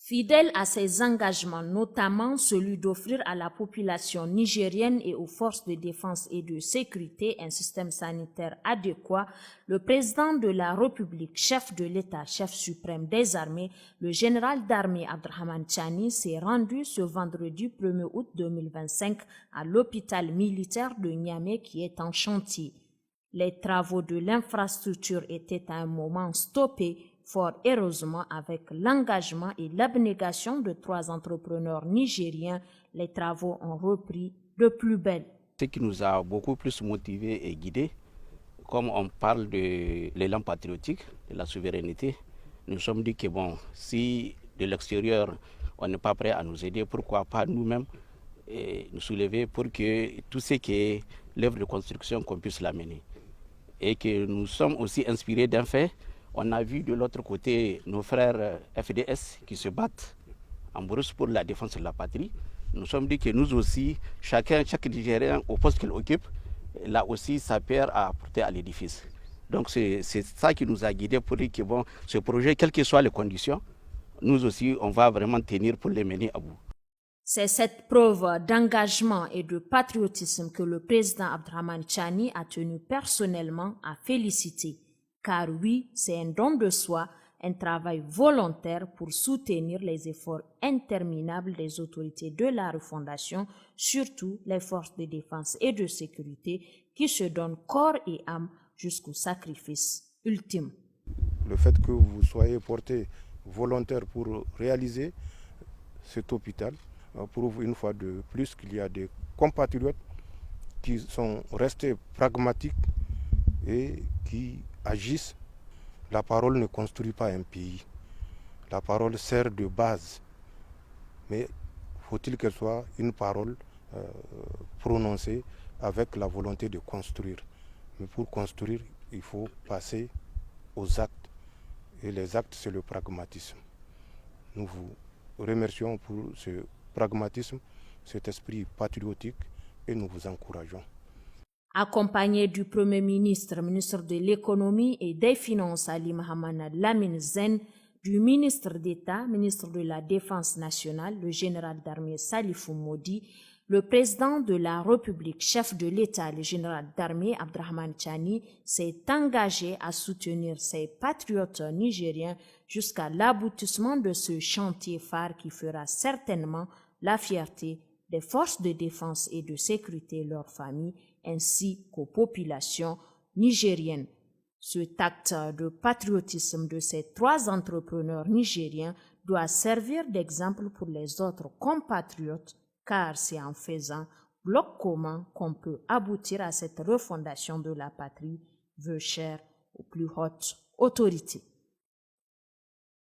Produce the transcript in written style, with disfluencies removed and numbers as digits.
Fidèle à ses engagements, notamment celui d'offrir à la population nigérienne et aux forces de défense et de sécurité un système sanitaire adéquat, le président de la République, chef de l'État, chef suprême des armées, le général d'armée Abdrahmane Tchani s'est rendu ce vendredi 1er août 2025 à l'hôpital militaire de Niamey qui est en chantier. Les travaux de l'infrastructure étaient à un moment stoppés, fort heureusement avec l'engagement et l'abnégation de 3 entrepreneurs nigériens. Les travaux ont repris de plus belle. Ce qui nous a beaucoup plus motivés et guidés, comme on parle de l'élan patriotique, de la souveraineté, nous nous sommes dit que bon, si de l'extérieur on n'est pas prêt à nous aider, pourquoi pas nous-mêmes nous soulever pour que tout ce qui est l'œuvre de construction, qu'on puisse l'amener. Et que nous sommes aussi inspirés d'un fait. On a vu de l'autre côté nos frères FDS qui se battent en brousse pour la défense de la patrie. Nous sommes dit que nous aussi, chaque Nigérien au poste qu'il occupe, là aussi sa pierre à apporter à l'édifice. Donc c'est ça qui nous a guidés pour dire que bon, ce projet, quelles que soient les conditions, nous aussi on va vraiment tenir pour les mener à bout. C'est cette preuve d'engagement et de patriotisme que le président Abdrahmane Tchani a tenu personnellement à féliciter. Car oui, c'est un don de soi, un travail volontaire pour soutenir les efforts interminables des autorités de la refondation, surtout les forces de défense et de sécurité qui se donnent corps et âme jusqu'au sacrifice ultime. Le fait que vous soyez porté volontaire pour réaliser cet hôpital prouve une fois de plus qu'il y a des compatriotes qui sont restés pragmatiques et qui agissent. La parole ne construit pas un pays. La parole sert de base. Mais faut-il qu'elle soit une parole prononcée avec la volonté de construire. Mais pour construire, il faut passer aux actes. Et les actes, c'est le pragmatisme. Nous vous remercions pour ce pragmatisme, cet esprit patriotique, et nous vous encourageons. Accompagné du Premier ministre, ministre de l'Économie et des Finances Ali Mahamana Lamine Zen, du ministre d'État, ministre de la Défense nationale, le général d'armée Salifou Modi, le président de la République, chef de l'État, le général d'armée Abdrahmane Tchani, s'est engagé à soutenir ses patriotes nigériens jusqu'à l'aboutissement de ce chantier phare qui fera certainement la fierté des forces de défense et de sécurité, leurs familles, ainsi qu'aux populations nigériennes. Cet acte de patriotisme de ces 3 entrepreneurs nigériens doit servir d'exemple pour les autres compatriotes, car c'est en faisant bloc commun qu'on peut aboutir à cette refondation de la patrie, veut cher aux plus hautes autorités.